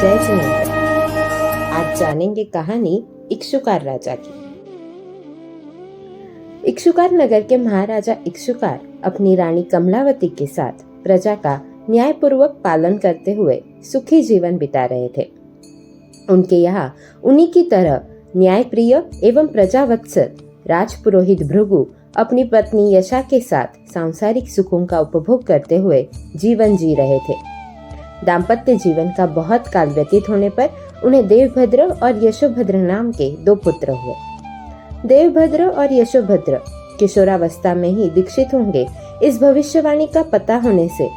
जय जिनेंद्र। आज जानेंगे कहानी इक्ष्वाकार राजा की। इक्ष्वाकार नगर के महाराजा इक्ष्वाकार अपनी रानी कमलावती के साथ प्रजा का न्यायपूर्वक पालन करते हुए सुखी जीवन बिता रहे थे। उनके यहाँ उन्हीं की तरह न्यायप्रिय एवं प्रजावत्सल राजपुरोहित भृगु अपनी पत्नी यशा के साथ सांसारिक सुखों का उपभोग करते हुए जीवन जी रहे थे। दाम्पत्य जीवन का बहुत काल व्यतीत होने पर उन्हें देवभद्र और यशोभद्र नाम के 2 पुत्र हुए। देवभद्र और यशोभद्र किशोरावस्था में ही दीक्षित होंगे, इस भविष्यवाणी का पता होने से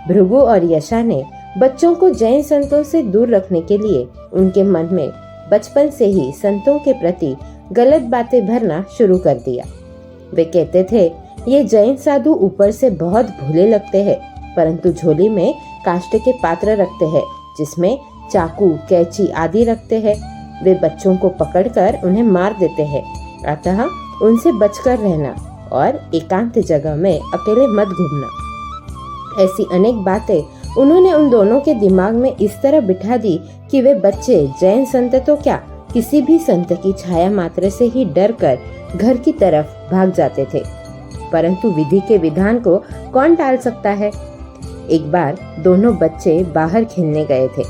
भृगु और यशा ने बच्चों को जैन संतों से दूर रखने के लिए उनके मन में बचपन से ही संतों के प्रति गलत बातें भरना शुरू कर दिया। वे कहते थे, ये जैन साधु ऊपर से बहुत भोले लगते हैं, परंतु झोली में काष्ठ के पात्र रखते हैं जिसमें चाकू, कैंची आदि रखते हैं। वे बच्चों को पकड़कर उन्हें मार देते हैं, अतः उनसे बचकर रहना और एकांत जगह में अकेले मत घूमना। ऐसी अनेक बातें उन्होंने उन दोनों के दिमाग में इस तरह बिठा दी कि वे बच्चे जैन संत तो क्या, किसी भी संत की छाया मात्र से ही डर कर घर की तरफ भाग जाते थे। परंतु विधि के विधान को कौन टाल सकता है। एक बार दोनों बच्चे बाहर खेलने गए थे,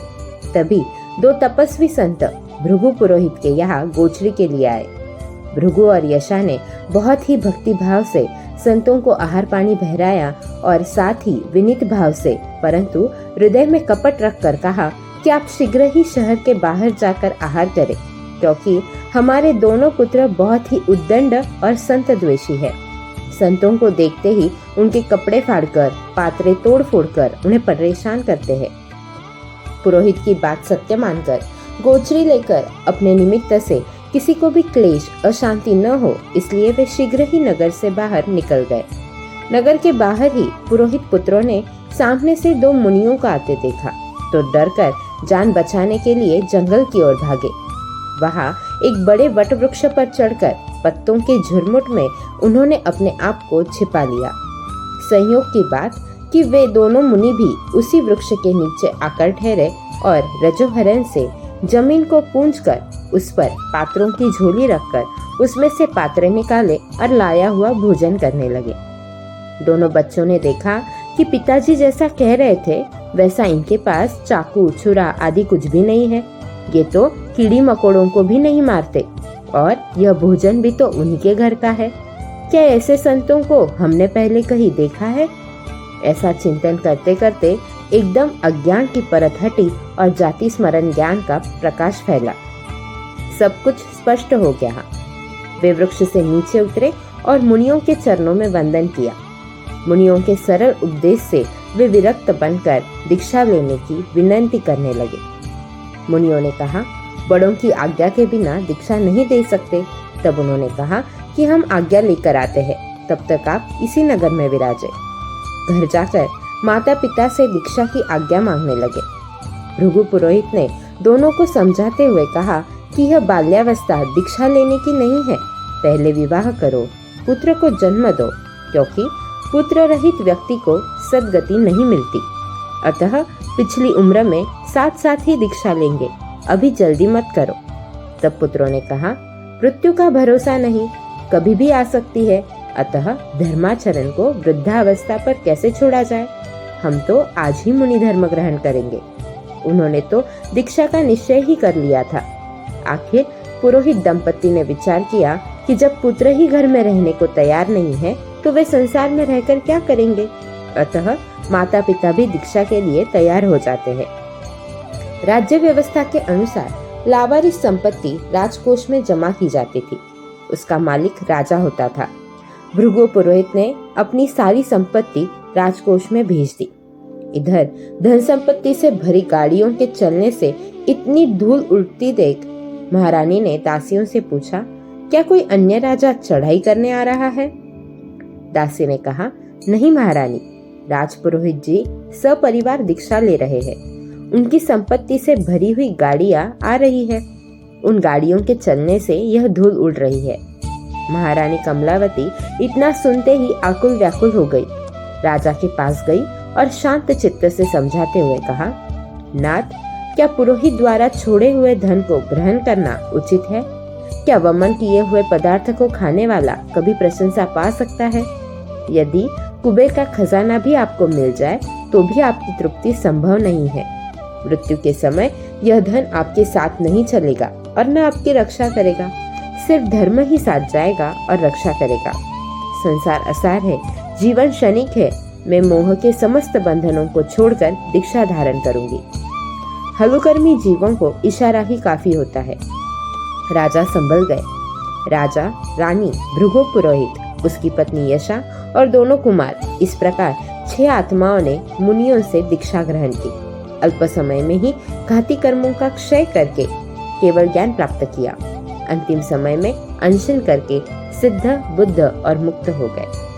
तभी 2 तपस्वी संत भृगु पुरोहित के यहाँ गोचरी के लिए आए। भृगु और यशा ने बहुत ही भक्ति भाव से संतों को आहार पानी बहराया और साथ ही विनीत भाव से, परंतु हृदय में कपट रखकर कहा कि आप शीघ्र ही शहर के बाहर जाकर आहार करें, क्योंकि हमारे दोनों पुत्र बहुत ही उद्दंड और संत द्वेषी है। संतों को देखते ही उनके कपड़े फाड़कर, पात्रे तोड़ फोड़कर उन्हें परेशान करते हैं। पुरोहित की बात सत्य मानकर गोचरी लेकर अपने निमित्त से किसी को भी क्लेश अशांति न हो, इसलिए वे शीघ्र ही नगर से बाहर निकल गए। नगर के बाहर ही पुरोहित पुत्रों ने सामने से 2 मुनियों को आते देखा तो डरकर जान बचाने के लिए जंगल की ओर भागे। वहां एक बड़े वट वृक्ष पर चढ़कर पत्तों के झुरमुट में उन्होंने अपने आप को छिपा लिया। संयोग की बात कि वे दोनों मुनि भी उसी वृक्ष के नीचे आकर ठहरे और रजोहरण से जमीन को पूंछकर उस पर पात्रों की झोली रखकर उसमें से पात्रे निकाले और लाया हुआ भोजन करने लगे। दोनों बच्चों ने देखा कि पिताजी जैसा कह रहे थे वैसा इनके पास चाकू, छुरा आदि कुछ भी नहीं है। ये तो कीड़ी मकोड़ों को भी नहीं मारते और यह भोजन भी तो उन्हीं के घर का है। क्या ऐसे संतों को हमने पहले कहीं देखा है? ऐसा चिंतन करते करते एकदम अज्ञान की परत हटी और जाति स्मरण ज्ञान का प्रकाश फैला। सब कुछ स्पष्ट हो गया। वे वृक्ष से नीचे उतरे और मुनियों के चरणों में वंदन किया। मुनियों के सरल उपदेश से वे विरक्त बनकर दीक्षा लेने की विनती करने लगे। मुनियों ने कहा, बड़ों की आज्ञा के बिना दीक्षा नहीं दे सकते। तब उन्होंने कहा कि हम आज्ञा लेकर आते हैं, तब तक आप इसी नगर में विराजे। घर जाकर माता पिता से दीक्षा की आज्ञा मांगने लगे। भृगु पुरोहित ने दोनों को समझाते हुए कहा कि यह बाल्यावस्था दीक्षा लेने की नहीं है। पहले विवाह करो, पुत्र को जन्म दो, क्योंकि पुत्र रहित व्यक्ति को सद्गति नहीं मिलती। अतः पिछली उम्र में साथ साथ ही दीक्षा लेंगे, अभी जल्दी मत करो। तब पुत्रों ने कहा, मृत्यु का भरोसा नहीं, कभी भी आ सकती है, अतः धर्माचरण को वृद्धावस्था पर कैसे छोड़ा जाए। हम तो आज ही मुनि धर्म ग्रहण करेंगे। उन्होंने तो दीक्षा का निश्चय ही कर लिया था। आखिर पुरोहित दंपति ने विचार किया कि जब पुत्र ही घर में रहने को तैयार नहीं है तो वे संसार में रहकर क्या करेंगे। अतः माता पिता भी दीक्षा के लिए तैयार हो जाते हैं। राज्य व्यवस्था के अनुसार लावारिस संपत्ति राजकोष में जमा की जाती थी। उसका मालिक राजा होता था। भृगु पुरोहित ने अपनी सारी संपत्ति राजकोष में भेज दी। इधर धन संपत्ति से भरी गाड़ियों के चलने से इतनी धूल उड़ती देख महारानी ने दासियों से पूछा, क्या कोई अन्य राजा चढ़ाई करने आ रहा है? दासी ने कहा, नहीं महारानी, राजपुरोहित जी सपरिवार दीक्षा ले रहे हैं। उनकी संपत्ति से भरी हुई गाड़ियां आ रही है। उन गाड़ियों के चलने से यह धूल उड़ रही है। महारानी कमलावती इतना सुनते ही आकुल व्याकुल हो गई। राजा के पास गई और शांत चित्त से समझाते हुए कहा, नाथ, क्या पुरोहित द्वारा छोड़े हुए धन को ग्रहण करना उचित है? क्या वमन किए हुए पदार्थ को खाने वाला कभी प्रशंसा पा सकता है? यदि कुबेर का खजाना भी आपको मिल जाए तो भी आपकी तृप्ति संभव नहीं है। मृत्यु के समय यह धन आपके साथ नहीं चलेगा और न आपकी रक्षा करेगा। सिर्फ धर्म ही साथ जाएगा और रक्षा करेगा। संसार असार है, जीवन क्षणिक है। मैं मोह के समस्त बंधनों को छोड़कर दीक्षा धारण करूंगी। हलुकर्मी जीवों को इशारा ही काफी होता है। राजा संभल गए। राजा, रानी, भृगु पुरोहित, उसकी पत्नी यशा और दोनों कुमार, इस प्रकार 6 आत्माओं ने मुनियों से दीक्षा ग्रहण की। अल्प समय में ही घाती कर्मों का क्षय करके केवल ज्ञान प्राप्त किया। अंतिम समय में अनशन करके सिद्ध, बुद्ध और मुक्त हो गए।